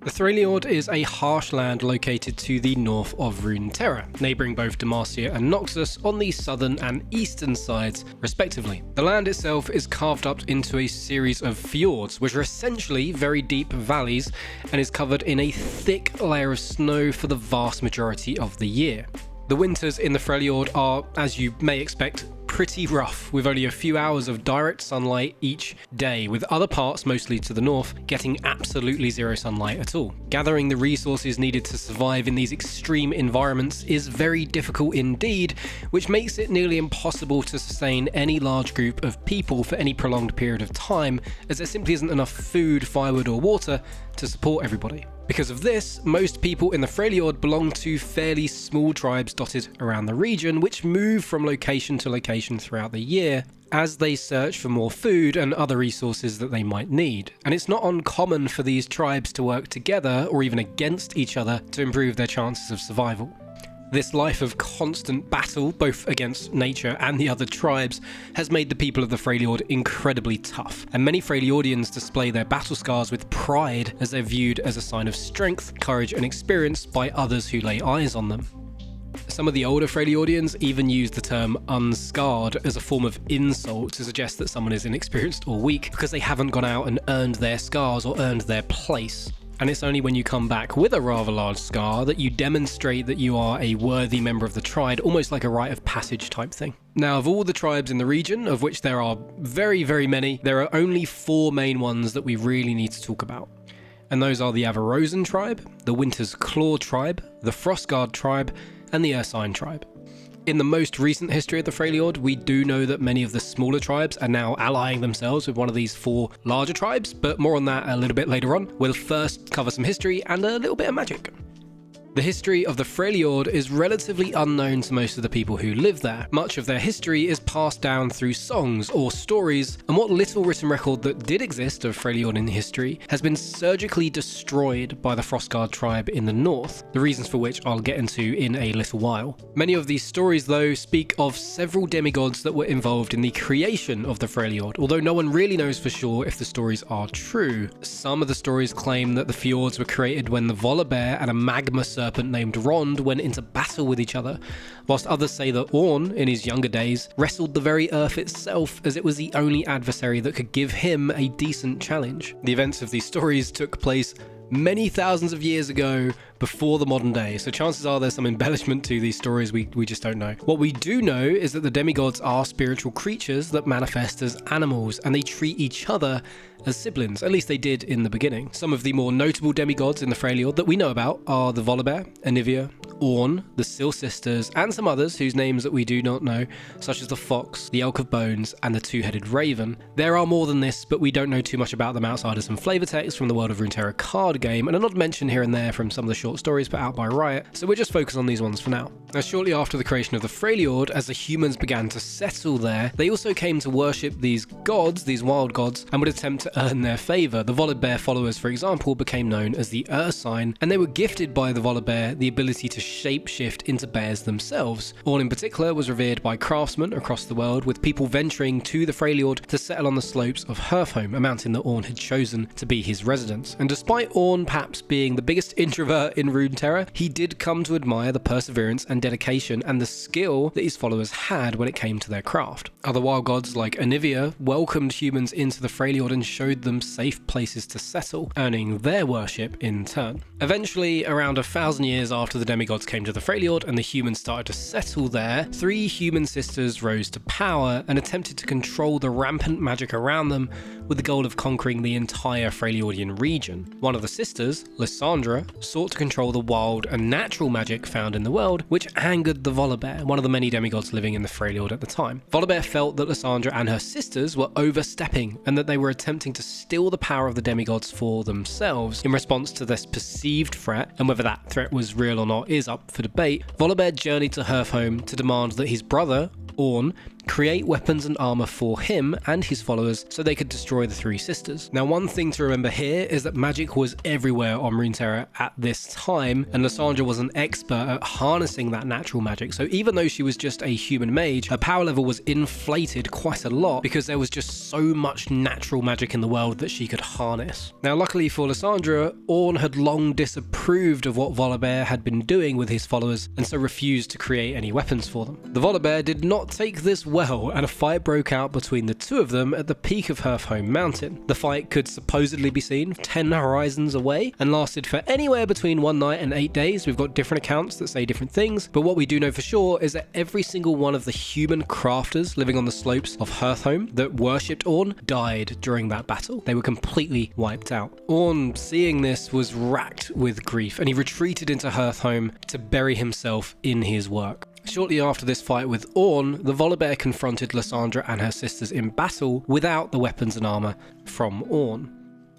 The Freljord is a harsh land located to the north of Runeterra, neighbouring both Demacia and Noxus on the southern and eastern sides, respectively. The land itself is carved up into a series of fjords, which are essentially very deep valleys, and is covered in a thick layer of snow for the vast majority of the year. The winters in the Freljord are, as you may expect, pretty rough, with only a few hours of direct sunlight each day, with other parts, mostly to the north, getting absolutely zero sunlight at all. Gathering the resources needed to survive in these extreme environments is very difficult indeed, which makes it nearly impossible to sustain any large group of people for any prolonged period of time, as there simply isn't enough food, firewood or water to support everybody. Because of this, most people in the Freljord belong to fairly small tribes dotted around the region, which move from location to location throughout the year as they search for more food and other resources that they might need. And it's not uncommon for these tribes to work together or even against each other to improve their chances of survival. This life of constant battle, both against nature and the other tribes, has made the people of the Freljord incredibly tough, and many Freljordians display their battle scars with pride as they're viewed as a sign of strength, courage and experience by others who lay eyes on them. Some of the older Freljordians even use the term unscarred as a form of insult to suggest that someone is inexperienced or weak because they haven't gone out and earned their scars or earned their place. And it's only when you come back with a rather large scar that you demonstrate that you are a worthy member of the tribe, almost like a rite of passage type thing. Now, of all the tribes in the region, of which there are very, very many, there are only 4 main ones that we really need to talk about. And those are the Avarosan tribe, the Winter's Claw tribe, the Frostguard tribe, and the Ursine tribe. In the most recent history of the Freljord, we do know that many of the smaller tribes are now allying themselves with one of these 4 larger tribes, but more on that a little bit later on. We'll first cover some history and a little bit of magic. The history of the Freljord is relatively unknown to most of the people who live there. Much of their history is passed down through songs or stories, and what little written record that did exist of Freljordian history has been surgically destroyed by the Frostguard tribe in the north, the reasons for which I'll get into in a little while. Many of these stories, though, speak of several demigods that were involved in the creation of the Freljord, although no one really knows for sure if the stories are true. Some of the stories claim that the fjords were created when the Volibear and a magma serpent named Rond went into battle with each other, whilst others say that Orn, in his younger days, wrestled the very earth itself as it was the only adversary that could give him a decent challenge. The events of these stories took place many thousands of years ago, before the modern day, so chances are there's some embellishment to these stories we just don't know. What we do know is that the demigods are spiritual creatures that manifest as animals, and they treat each other as siblings, at least they did in the beginning. Some of the more notable demigods in the Freljord that we know about are the Volibear, Anivia, Orn, the Seal Sisters, and some others whose names that we do not know, such as the Fox, the Elk of Bones, and the Two-Headed Raven. There are more than this, but we don't know too much about them outside of some flavor text from the World of Runeterra card game, and an odd mention here and there from some of the short stories put out by Riot, so we're just focused on these ones for now. Now, shortly after the creation of the Freljord, as the humans began to settle there, they also came to worship these gods, these wild gods, and would attempt to earn their favour. The Volibear followers, for example, became known as the Ursine, and they were gifted by the Volibear the ability to shapeshift into bears themselves. Orn in particular was revered by craftsmen across the world, with people venturing to the Freljord to settle on the slopes of Hearthhome, a mountain that Orn had chosen to be his residence. And despite Orn perhaps being the biggest introvert in Runeterra, he did come to admire the perseverance and dedication and the skill that his followers had when it came to their craft. Other wild gods like Anivia welcomed humans into the Freljord and showed them safe places to settle, earning their worship in turn. Eventually, around 1,000 years after the demigods came to the Freljord and the humans started to settle there, 3 human sisters rose to power and attempted to control the rampant magic around them with the goal of conquering the entire Freljordian region. One of the sisters, Lysandra, sought to control the wild and natural magic found in the world, which angered the Volibear, one of the many demigods living in the Freljord at the time. Volibear felt that Lysandra and her sisters were overstepping and that they were attempting to steal the power of the demigods for themselves. In response to this perceived threat, and whether that threat was real or not is up for debate, Volibear journeyed to Hearthhome to demand that his brother, Orn, create weapons and armor for him and his followers so they could destroy the three sisters. Now, one thing to remember here is that magic was everywhere on Runeterra at this time, and Lysandra was an expert at harnessing that natural magic. So even though she was just a human mage, her power level was inflated quite a lot because there was just so much natural magic in the world that she could harness. Now, luckily for Lysandra, Ornn had long disapproved of what Volibear had been doing with his followers and so refused to create any weapons for them. The Volibear did not take this well, and a fight broke out between the two of them at the peak of Hearthhome Mountain. The fight could supposedly be seen 10 horizons away and lasted for anywhere between 1 night and 8 days. We've got different accounts that say different things, but what we do know for sure is that every single one of the human crafters living on the slopes of Hearthhome that worshipped Ornn died during that battle. They were completely wiped out. Ornn, seeing this, was racked with grief, and he retreated into Hearthhome to bury himself in his work. Shortly after this fight with Ornn, the Volibear confronted Lysandra and her sisters in battle without the weapons and armor from Ornn.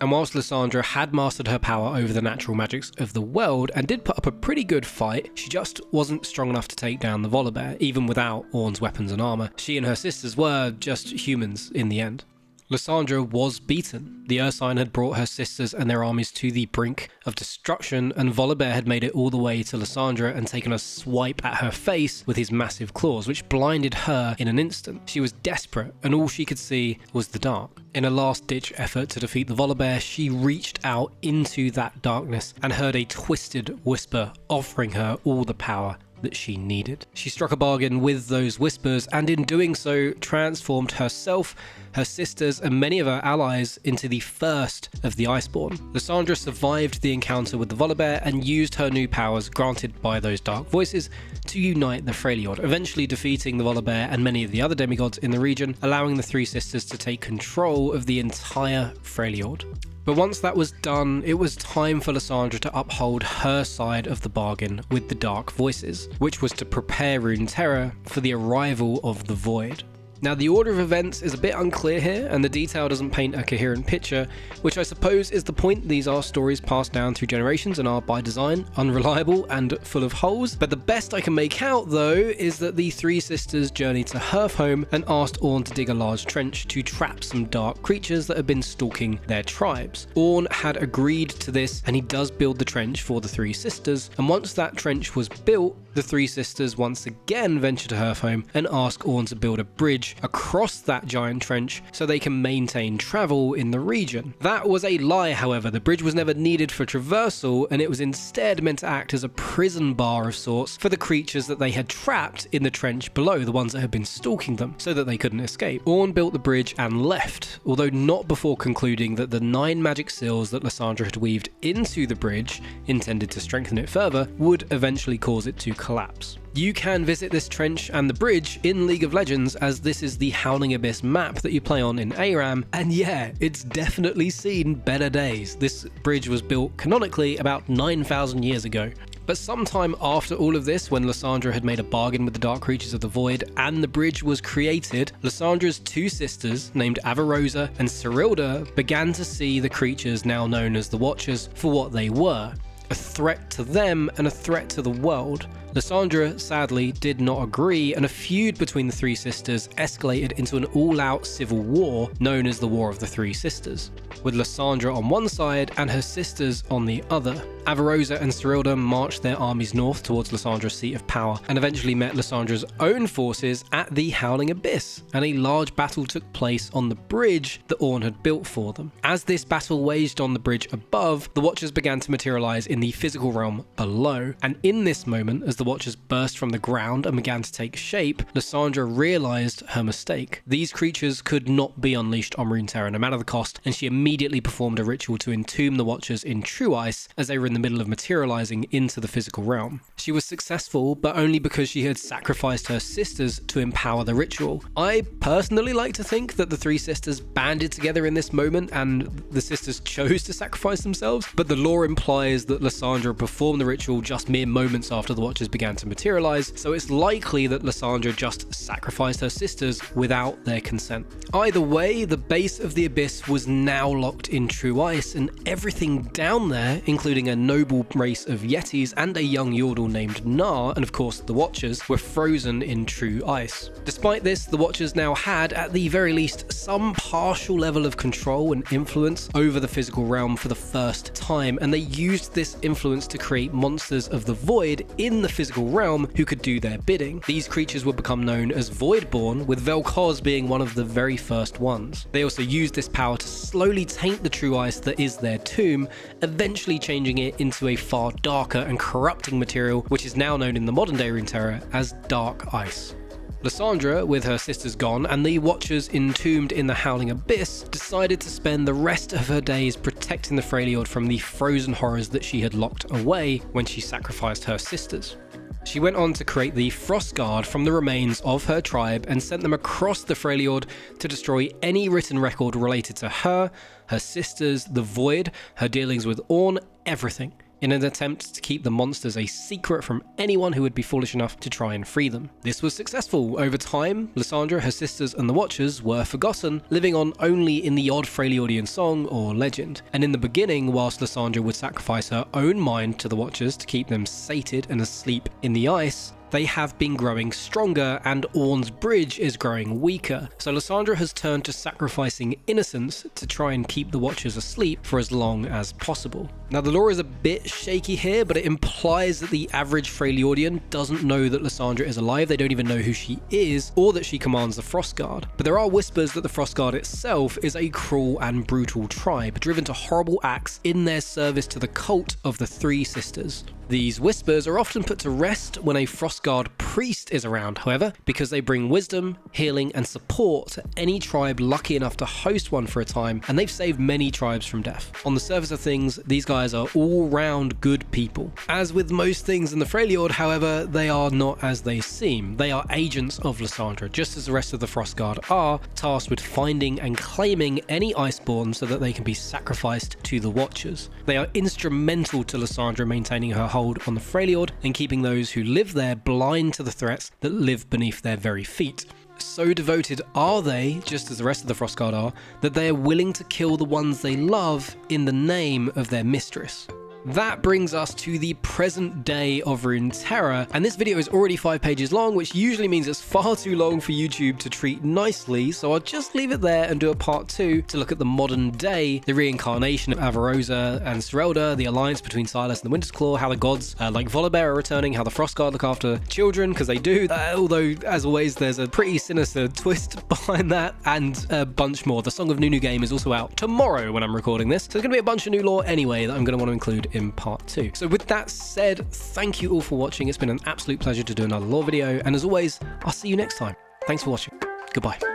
And whilst Lysandra had mastered her power over the natural magics of the world and did put up a pretty good fight, she just wasn't strong enough to take down the Volibear, even without Ornn's weapons and armor. She and her sisters were just humans in the end. Lysandra was beaten. The Ursine had brought her sisters and their armies to the brink of destruction, and Volibear had made it all the way to Lysandra and taken a swipe at her face with his massive claws, which blinded her in an instant. She was desperate, and all she could see was the dark. In a last-ditch effort to defeat the Volibear, she reached out into that darkness and heard a twisted whisper offering her all the power that she needed. She struck a bargain with those whispers, and in doing so transformed herself, her sisters, and many of her allies into the first of the Iceborn. Lysandra survived the encounter with the Volibear and used her new powers granted by those dark voices to unite the Freljord, eventually defeating the Volibear and many of the other demigods in the region, allowing the three sisters to take control of the entire Freljord. But once that was done, it was time for Lysandra to uphold her side of the bargain with the Dark Voices, which was to prepare Runeterra for the arrival of the Void. Now, the order of events is a bit unclear here, and the detail doesn't paint a coherent picture, which I suppose is the point. These are stories passed down through generations and are, by design, unreliable and full of holes. But the best I can make out, though, is that the three sisters journeyed to Hearthhome and asked Ornn to dig a large trench to trap some dark creatures that had been stalking their tribes. Ornn had agreed to this, and he does build the trench for the three sisters, and once that trench was built, the three sisters once again venture to Hearthhome and ask Ornn to build a bridge across that giant trench so they can maintain travel in the region. That was a lie, however. The bridge was never needed for traversal, and it was instead meant to act as a prison bar of sorts for the creatures that they had trapped in the trench below, the ones that had been stalking them, so that they couldn't escape. Ornn built the bridge and left, although not before concluding that the 9 magic seals that Lysandra had weaved into the bridge, intended to strengthen it further, would eventually cause it to collapse. You can visit this trench and the bridge in League of Legends, as this is the Howling Abyss map that you play on in ARAM, and yeah, it's definitely seen better days. This bridge was built canonically about 9,000 years ago. But sometime after all of this, when Lysandra had made a bargain with the dark creatures of the Void and the bridge was created, Lysandra's 2 sisters, named Avarosa and Serilda, began to see the creatures now known as the Watchers for what they were: a threat to them and a threat to the world. Lysandra, sadly, did not agree, and a feud between the 3 sisters escalated into an all-out civil war known as the War of the 3 Sisters, with Lysandra on one side and her sisters on the other. Avarosa and Serilda marched their armies north towards Lysandra's seat of power and eventually met Lysandra's own forces at the Howling Abyss, and a large battle took place on the bridge that Ornn had built for them. As this battle waged on the bridge above, the Watchers began to materialize in the physical realm below, and in this moment, as the Watchers burst from the ground and began to take shape, Lysandra realized her mistake. These creatures could not be unleashed on Runeterra no matter the cost, and she immediately performed a ritual to entomb the Watchers in true ice as they were in the middle of materializing into the physical realm. She was successful, but only because she had sacrificed her sisters to empower the ritual. I personally like to think that the 3 sisters banded together in this moment and the sisters chose to sacrifice themselves, but the lore implies that Lysandra performed the ritual just mere moments after the Watchers began to materialize, so it's likely that Lysandra just sacrificed her sisters without their consent. Either way, the base of the abyss was now locked in true ice, and everything down there, including a noble race of Yetis and a young Yordle named Gnar, and of course the Watchers, were frozen in true ice. Despite this, the Watchers now had, at the very least, some partial level of control and influence over the physical realm for the first time, and they used this influence to create monsters of the void in the physical realm who could do their bidding. These creatures would become known as Voidborn, with Vel'Koz being one of the very first ones. They also used this power to slowly taint the true ice that is their tomb, eventually changing it into a far darker and corrupting material, which is now known in the modern day Runeterra as Dark Ice. Lysandra, with her sisters gone and the Watchers entombed in the Howling Abyss, decided to spend the rest of her days protecting the Freljord from the frozen horrors that she had locked away when she sacrificed her sisters. She went on to create the Frostguard from the remains of her tribe and sent them across the Freljord to destroy any written record related to her, her sisters, the Void, her dealings with Ornn, everything, in an attempt to keep the monsters a secret from anyone who would be foolish enough to try and free them. This was successful. Over time, Lysandra, her sisters, and the Watchers were forgotten, living on only in the odd Freljordian song or legend. And in the beginning, whilst Lysandra would sacrifice her own mind to the Watchers to keep them sated and asleep in the ice, they have been growing stronger and Ornn's bridge is growing weaker, so Lysandra has turned to sacrificing innocence to try and keep the Watchers asleep for as long as possible. Now the lore is a bit shaky here, but it implies that the average Freljordian doesn't know that Lysandra is alive, they don't even know who she is, or that she commands the Frostguard. But there are whispers that the Frostguard itself is a cruel and brutal tribe, driven to horrible acts in their service to the cult of the Three Sisters. These whispers are often put to rest when a Frostguard priest is around, however, because they bring wisdom, healing, and support to any tribe lucky enough to host one for a time, and they've saved many tribes from death. On the surface of things, these guys are all-round good people. As with most things in the Freljord, however, they are not as they seem. They are agents of Lysandra, just as the rest of the Frostguard are, tasked with finding and claiming any Iceborn so that they can be sacrificed to the Watchers. They are instrumental to Lysandra maintaining her hold on the Freljord and keeping those who live there blind to the threats that live beneath their very feet. So devoted are they, just as the rest of the Frostguard are, that they are willing to kill the ones they love in the name of their mistress. That brings us to the present day of Runeterra, and this video is already 5 pages long, which usually means it's far too long for YouTube to treat nicely, so I'll just leave it there and do a part 2 to look at the modern day, the reincarnation of Avarosa and Serelda, the alliance between Silas and the Wintersclaw, how the gods like Volibear are returning, how the Frostguard look after children, because they do, although as always there's a pretty sinister twist behind that, and a bunch more. The Song of Nunu game is also out tomorrow when I'm recording this, so there's going to be a bunch of new lore anyway that I'm going to want to include in part 2. So with that said, thank you all for watching. It's been an absolute pleasure to do another lore video, and as always, I'll see you next time. Thanks for watching. Goodbye.